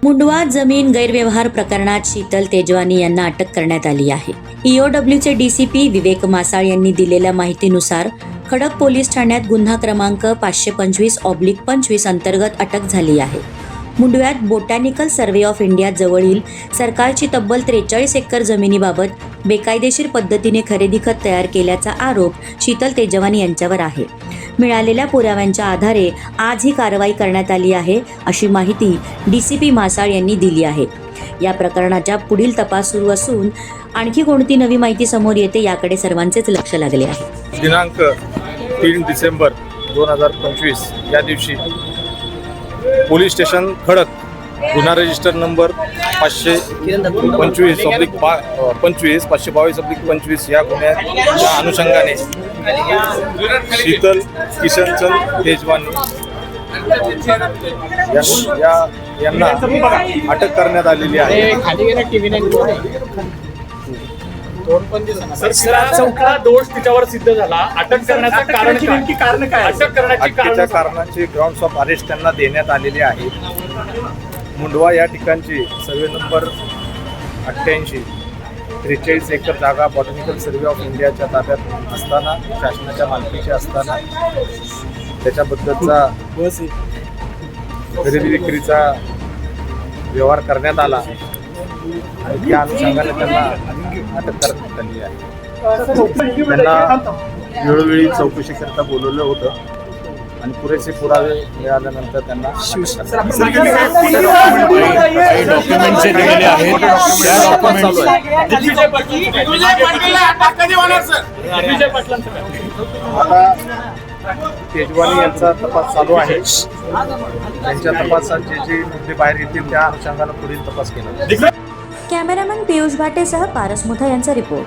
मुंडवा जमीन गैरव्यवहार प्रकरणात शीतल तेजवानी यांना अटक करण्यात आली आहे. ईओडब्ल्यूचे डीसीपी विवेक मासाळ यांनी दिलेल्या माहितीनुसार खडक पोलीस ठाण्यात गुन्हा क्रमांक 525/25 अंतर्गत अटक झाली आहे. मुंडव्यात बोटॅनिकल सर्व्हे ऑफ इंडिया जवळील सरकारची तब्बल 43 एकर जमिनीबाबत बेकायदेशीर पद्धतीने खरेदी खत तयार केल्याचा आरोप शीतल तेजवानी यांच्यावर आहे. मिळालेल्या पुराव्यांच्या आधारे आज ही कारवाई करण्यात आली आहे, अशी माहिती डीसीपी मासाळ यांनी दिली आहे. या प्रकरणाच्या पुढील तपास सुरू असून आणखी कोणती नवी माहिती समोर येते याकडे सर्वांचेच लक्ष लागले आहे. दिनांक 3 डिसेंबर 2025 या दिवशी पोलीस स्टेशन खडक गुन्हा रजिस्टर नंबर 525/25 या गुन्ह्याच्या अनुषंगाने शीतल किशनचंद तेजवानी यांना अटक करण्यात आलेली आहे. चौथा दोष तिच्यावर सिद्ध झाला. अटक करण्याचं कारण काय? अटकेच्या कारणाची ग्राउंड्स ऑफ अरेस्ट त्यांना देण्यात आलेली आहे. मुंडवा या ठिकाणची सर्वे नंबर 88 43 एकर जागा बॉटॅनिकल सर्व्हे ऑफ इंडियाच्या ताब्यात असताना, शासनाच्या मालकीची असताना त्याच्याबद्दलचा खरेदी विक्रीचा व्यवहार करण्यात आला आणि त्या अनुषंगाने त्यांना अटक करण्यात आली आहे. त्यांना वेळोवेळी चौकशीकरता बोलवलं होतं आणि पुरेसे पुरावे मिळाल्यानंतर त्यांना डॉक्युमेंट जे दिलेले आहेत त्या आता तेजवानी यांचा तपास चालू आहे. त्यांच्या तपासात जे मुद्दे बाहेर येतील त्या अनुषंगाने पुढील तपास केला. कॅमेरामॅन पियुष भाटेसह पारस मुथा यांचा रिपोर्ट.